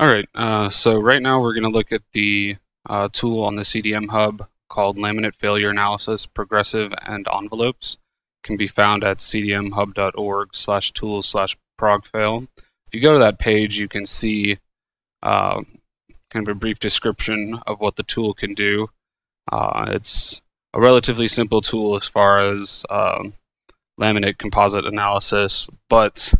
Alright, so right now we're going to look at the tool on the cdmHUB called Laminate Failure Analysis, Progressive and Envelopes. It can be found at cdmhub.org/tools/progfail. If you go to that page, you can see kind of a brief description of what the tool can do. It's a relatively simple tool as far as laminate composite analysis, but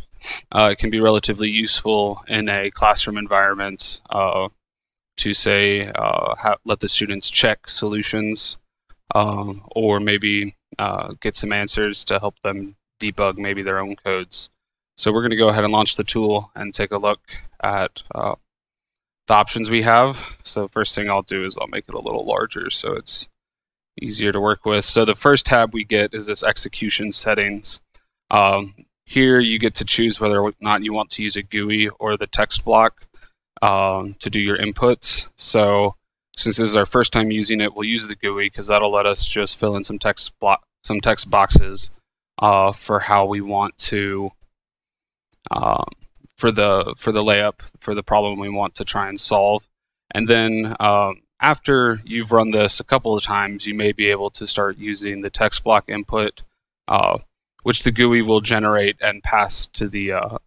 it can be relatively useful in a classroom environment to say let the students check solutions or maybe get some answers to help them debug maybe their own codes. So we're going to go ahead and launch the tool and take a look at the options we have. So first thing I'll do is I'll make it a little larger so it's easier to work with. So the first tab we get is this execution settings. Here you get to choose whether or not you want to use a GUI or the text block to do your inputs. So since this is our first time using it, we'll use the GUI because that'll let us just fill in some text boxes for how we want to for the layup for the problem we want to try and solve. And then after you've run this a couple of times, you may be able to start using the text block input, which the GUI will generate and pass to the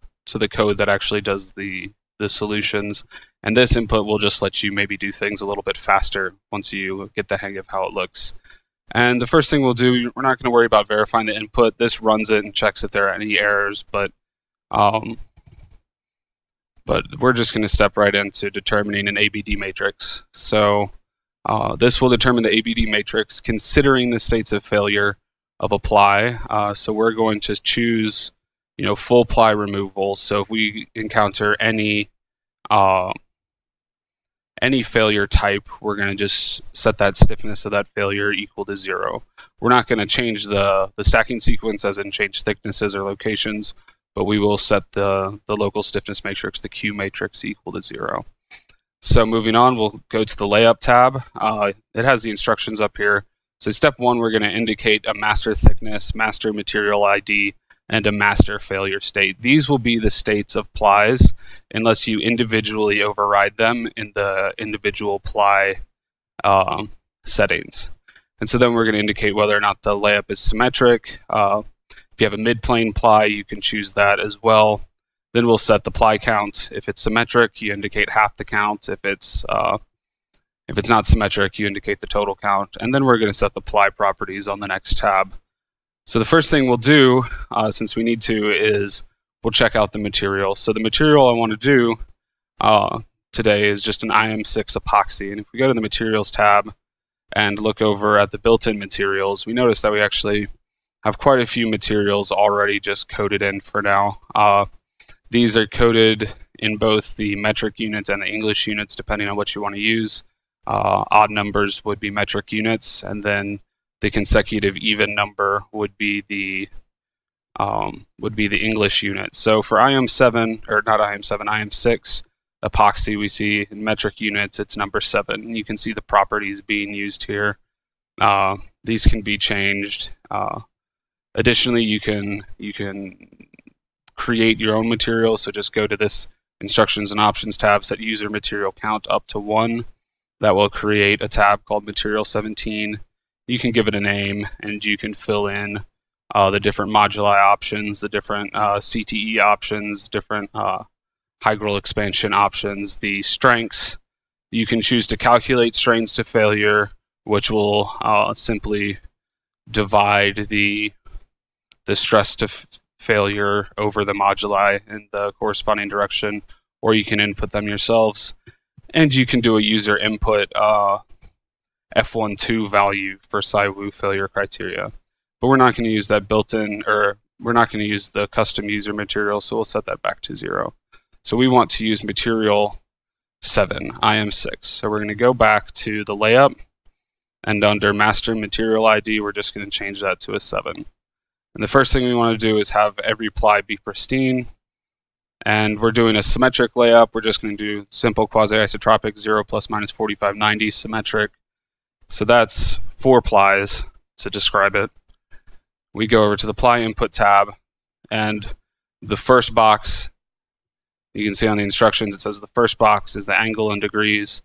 code that actually does the solutions. And this input will just let you maybe do things a little bit faster once you get the hang of how it looks. And the first thing we'll do, we're not going to worry about verifying the input. This runs it and checks if there are any errors, but we're just going to step right into determining an ABD matrix. So this will determine the ABD matrix considering the states of failure of apply. So we're going to choose, full ply removal. So if we encounter any failure type, we're going to just set that stiffness of that failure equal to 0. We're not going to change the stacking sequence, as in change thicknesses or locations, but we will set the local stiffness matrix, the Q matrix, equal to 0. So moving on, we'll go to the layup tab. It has the instructions up here. So step 1, we're going to indicate a master thickness, master material ID, and a master failure state. These will be the states of plies unless you individually override them in the individual ply settings. And so then we're going to indicate whether or not the layup is symmetric. If you have a mid-plane ply, you can choose that as well. Then we'll set the ply count. If it's symmetric, you indicate half the count. If it's not symmetric, you indicate the total count. And then we're going to set the ply properties on the next tab. So the first thing we'll do, since we need to, is we'll check out the material. So the material I want to do today is just an IM6 epoxy. And if we go to the materials tab and look over at the built-in materials, we notice that we actually have quite a few materials already just coded in for now. These are coded in both the metric units and the English units, depending on what you want to use. Odd numbers would be metric units, and then the consecutive even number would be the English unit. So for IM7, or not IM7, IM6 epoxy, we see in metric units it's number 7. And you can see the properties being used here. These can be changed. Additionally, you can create your own material. So just go to this instructions and options tab, set user material count up to 1. That will create a tab called Material 17. You can give it a name, and you can fill in the different moduli options, the different CTE options, different high-growth expansion options, the strengths. You can choose to calculate strains to failure, which will simply divide the stress to failure over the moduli in the corresponding direction, or you can input them yourselves. And you can do a user input F12 value for SciWu failure criteria. But we're not going to use that built-in, or we're not going to use the custom user material, so we'll set that back to 0. So we want to use material 7, IM6. So we're going to go back to the layup, and under master material ID, we're just going to change that to a 7. And the first thing we want to do is have every ply be pristine. And we're doing a symmetric layup. We're just going to do simple quasi-isotropic 0 ± 4590 symmetric. So that's 4 plies to describe it. We go over to the ply input tab, and the first box You can see on the instructions it says the first box is the angle in degrees,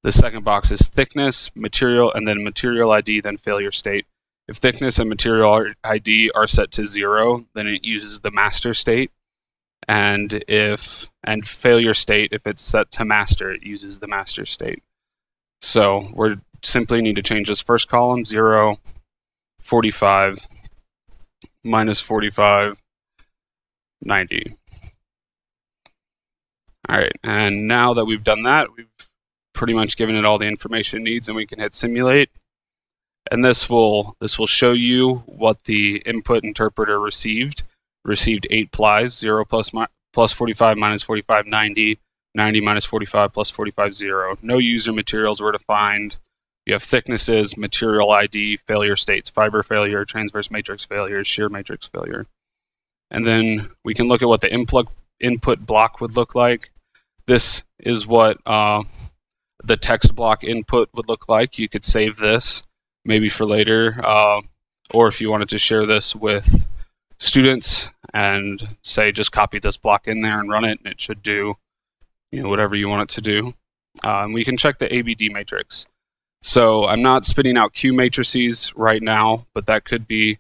the second box is thickness, material, and then material ID, then failure state. If thickness and material ID are set to 0, then it uses the master state, and failure state, if it's set to master, it uses the master state. So we simply need to change this first column, 0, 45, minus 45, 90. All right, and now that we've done that, we've pretty much given it all the information it needs, and we can hit simulate. And this will show you what the input interpreter received. Received 8 plies, 0 plus 45 minus 45, 90, 90 minus 45 plus 45, 0. No user materials were defined. You have thicknesses, material ID, failure states, fiber failure, transverse matrix failure, shear matrix failure. And then we can look at what the input block would look like. This is what the text block input would look like. You could save this maybe for later, or if you wanted to share this with students and say just copy this block in there and run it, and it should do whatever you want it to do. We can check the ABD matrix. So I'm not spitting out Q matrices right now, but that could be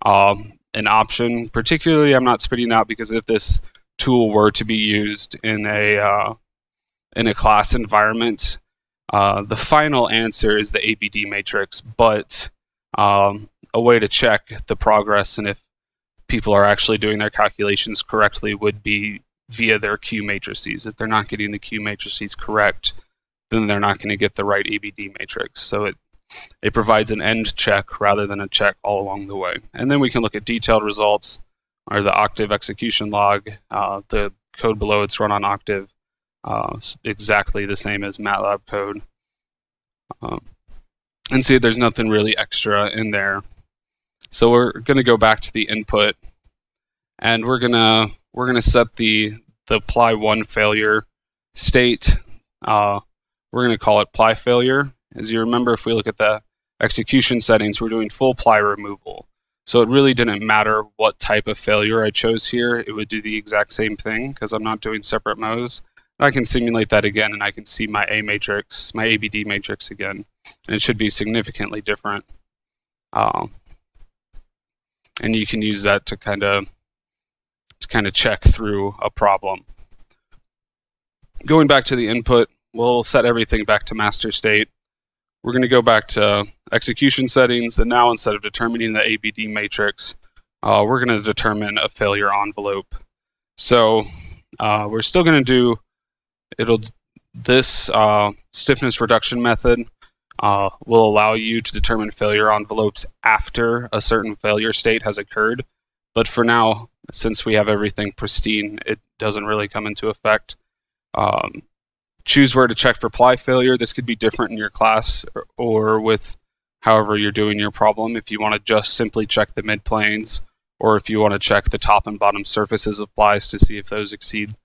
an option. Particularly, I'm not spitting out because if this tool were to be used in a class environment, the final answer is the ABD matrix, but a way to check the progress and if people are actually doing their calculations correctly would be via their Q matrices. If they're not getting the Q matrices correct, then they're not going to get the right ABD matrix. So it provides an end check rather than a check all along the way. And then we can look at detailed results, or the Octave execution log. The code below it's run on Octave, exactly the same as MATLAB code. And see, there's nothing really extra in there. So we're going to go back to the input, and we're gonna set the ply 1 failure state. We're going to call it ply failure. As you remember, if we look at the execution settings, we're doing full ply removal. So it really didn't matter what type of failure I chose here. It would do the exact same thing because I'm not doing separate modes. I can simulate that again, and I can see my A matrix, my ABD matrix again, and it should be significantly different. And you can use that to kind of check through a problem. Going back to the input, we'll set everything back to master state. We're going to go back to execution settings, and now instead of determining the ABD matrix, we're going to determine a failure envelope. So we're still going to do this stiffness reduction method will allow you to determine failure envelopes after a certain failure state has occurred. But for now, since we have everything pristine, it doesn't really come into effect. Choose where to check for ply failure. This could be different in your class or with however you're doing your problem. If you want to just simply check the midplanes, or if you want to check the top and bottom surfaces of plies to see if those exceed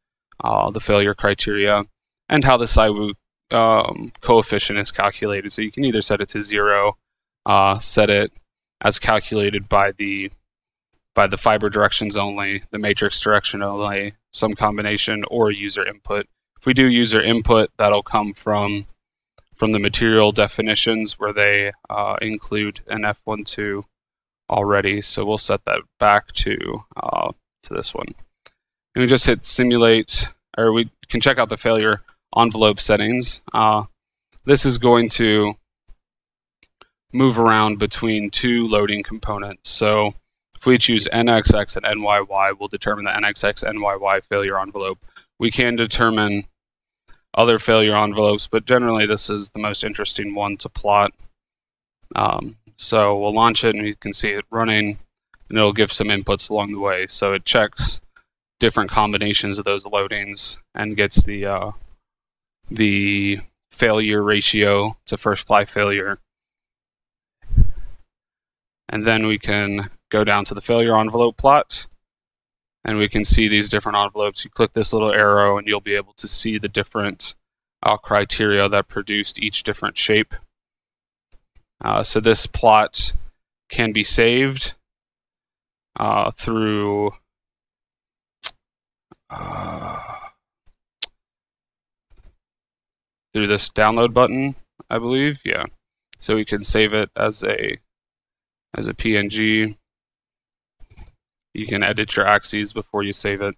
the failure criteria, and how the SIWU coefficient is calculated. So you can either set it to 0, set it as calculated by the fiber directions only, the matrix direction only, some combination, or user input. If we do user input, that'll come from the material definitions where they include an F12 already. So we'll set that back to this one. And we just hit simulate, or we can check out the failure envelope settings. This is going to move around between 2 loading components. So if we choose NXX and NYY, we'll determine the NXX NYY failure envelope. We can determine other failure envelopes, but generally this is the most interesting one to plot. So we'll launch it, and you can see it running, and it'll give some inputs along the way. So it checks different combinations of those loadings and gets the failure ratio to first ply failure. And then we can go down to the failure envelope plot, and we can see these different envelopes. You click this little arrow, and you'll be able to see the different criteria that produced each different shape. So this plot can be saved through through this download button, I believe. Yeah. So we can save it as a PNG. You can edit your axes before you save it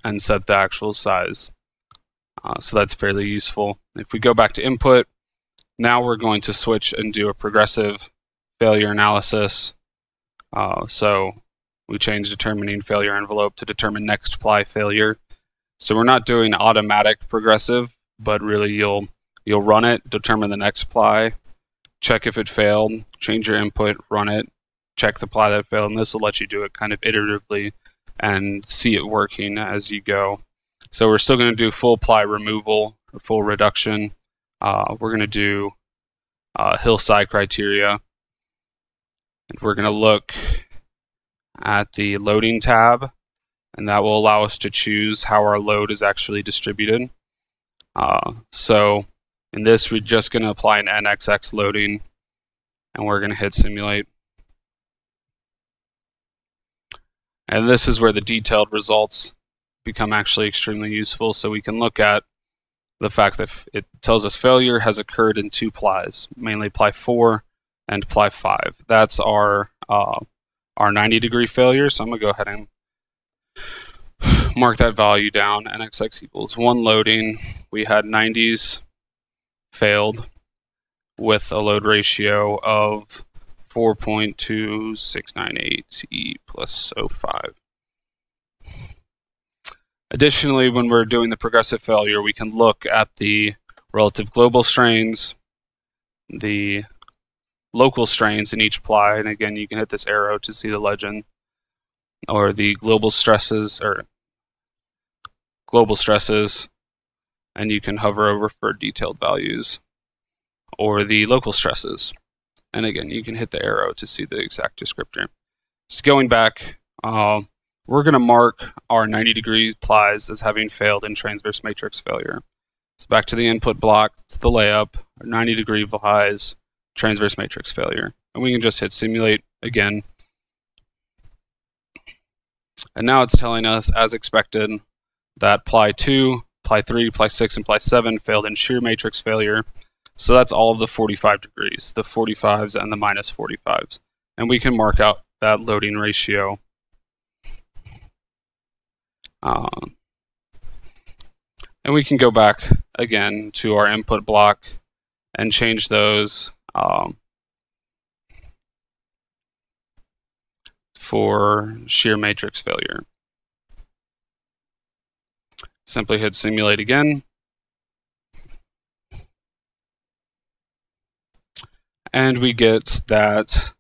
and set the actual size. So that's fairly useful. If we go back to input, now we're going to switch and do a progressive failure analysis. So we change determining failure envelope to determine next ply failure. So we're not doing automatic progressive, but really you'll run it, determine the next ply, check if it failed, change your input, run it, check the ply that failed, and this will let you do it kind of iteratively and see it working as you go. So we're still going to do full ply removal or full reduction. We're going to do hillside criteria. And we're going to look at the loading tab, and that will allow us to choose how our load is actually distributed. So in this, we're just going to apply an NXX loading, and we're going to hit simulate. And this is where the detailed results become actually extremely useful. So we can look at the fact that it tells us failure has occurred in 2 plies, mainly ply 4 and ply 5. That's our 90-degree failure. So I'm going to go ahead and mark that value down. NXX equals 1 loading. We had 90s failed with a load ratio of 4.2698 E plus 0.5. Additionally, when we're doing the progressive failure, we can look at the relative global strains, the local strains in each ply, and again, you can hit this arrow to see the legend, or the global stresses, and you can hover over for detailed values, or the local stresses. And again, you can hit the arrow to see the exact descriptor. So going back, we're going to mark our 90-degree plies as having failed in transverse matrix failure. So back to the input block, to the layup, our 90-degree plies, transverse matrix failure. And we can just hit simulate again. And now it's telling us, as expected, that ply 2, ply 3, ply 6, and ply 7 failed in shear matrix failure. So that's all of the 45 degrees, the 45s and the minus 45s. And we can mark out that loading ratio. And we can go back again to our input block and change those for shear matrix failure. Simply hit simulate again. And we get that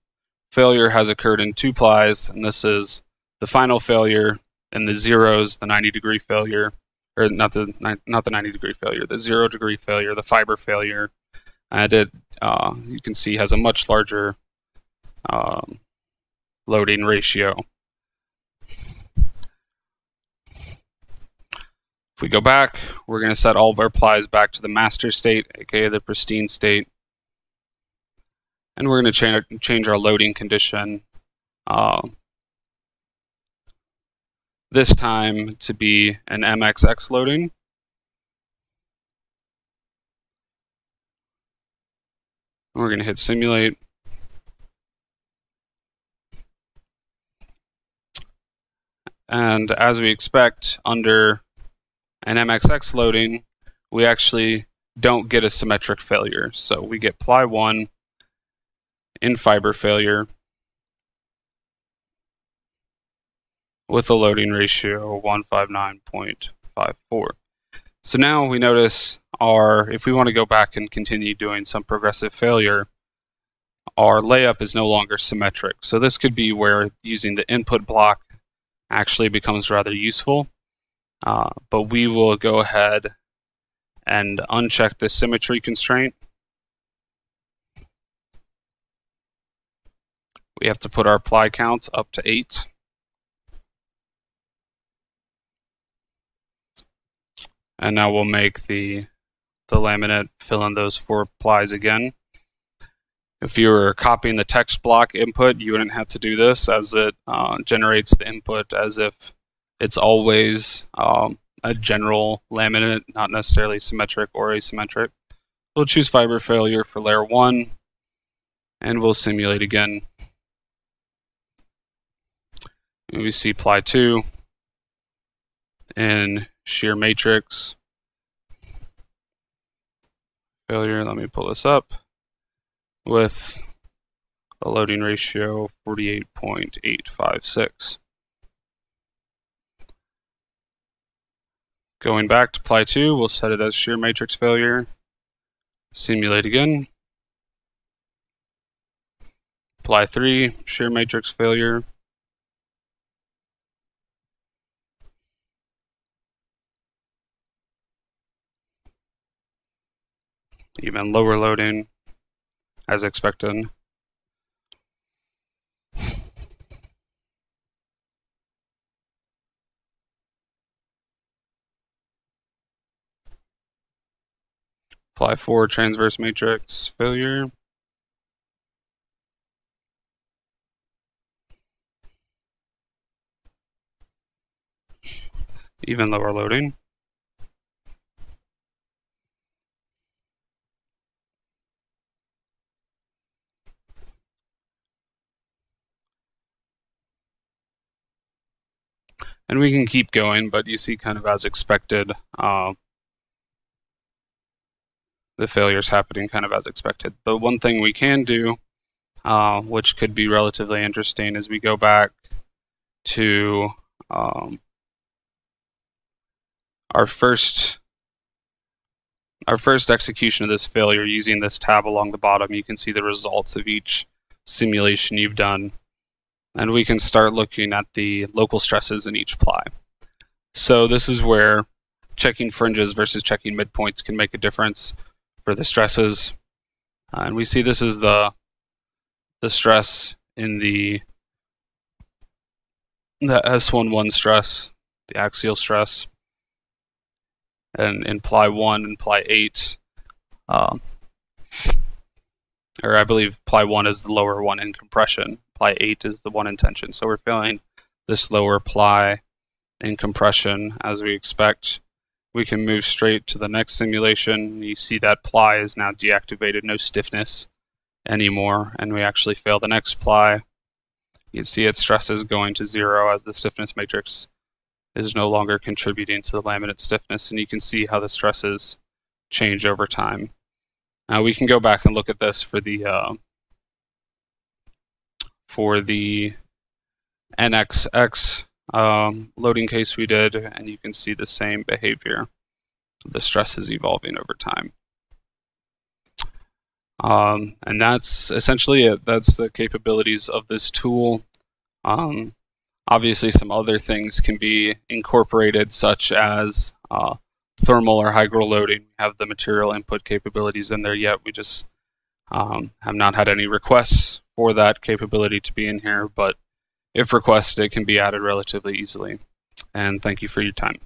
failure has occurred in 2 plies, and this is the final failure, and the zeros, the 90-degree failure, or not the 90-degree failure, the 0-degree failure, the fiber failure, and it you can see has a much larger loading ratio. If we go back, we're going to set all of our plies back to the master state, aka the pristine state. And we're going to change our loading condition this time to be an MXX loading. We're going to hit simulate. And as we expect, under an MXX loading, we actually don't get a symmetric failure. So we get ply 1 in fiber failure with a loading ratio of 159.54. So now we notice if we want to go back and continue doing some progressive failure, our layup is no longer symmetric. So this could be where using the input block actually becomes rather useful. But we will go ahead and uncheck the symmetry constraint. We have to put our ply count up to 8. And now we'll make the laminate fill in those 4 plies again. If you were copying the text block input, you wouldn't have to do this, as it generates the input as if it's always a general laminate, not necessarily symmetric or asymmetric. We'll choose fiber failure for layer 1, and we'll simulate again. And we see ply 2 in shear matrix failure. Let me pull this up with a loading ratio 48.856. Going back to ply 2, we'll set it as shear matrix failure. Simulate again. Ply 3, shear matrix failure. Even lower loading as expected. Ply 4, transverse matrix failure. Even lower loading. And we can keep going, but you see kind of as expected, the failures happening kind of as expected. But one thing we can do, which could be relatively interesting, is we go back to our first execution of this failure using this tab along the bottom. You can see the results of each simulation you've done. And we can start looking at the local stresses in each ply. So this is where checking fringes versus checking midpoints can make a difference for the stresses. And we see this is the stress in the S11 stress, the axial stress. And in ply 1 and ply 8, or I believe ply 1 is the lower one in compression. Ply 8 is the one in tension. So we're feeling this lower ply in compression as we expect. We can move straight to the next simulation. You see that ply is now deactivated, no stiffness anymore, and we actually fail the next ply. You can see its stress is going to 0 as the stiffness matrix is no longer contributing to the laminate stiffness, and you can see how the stresses change over time. Now we can go back and look at this for the NXX loading case we did, and you can see the same behavior. The stress is evolving over time. And that's essentially it. That's the capabilities of this tool. Obviously, some other things can be incorporated, such as thermal or hygro loading. We have the material input capabilities in there yet. We just have not had any requests for that capability to be in here, but if requested, it can be added relatively easily. And thank you for your time.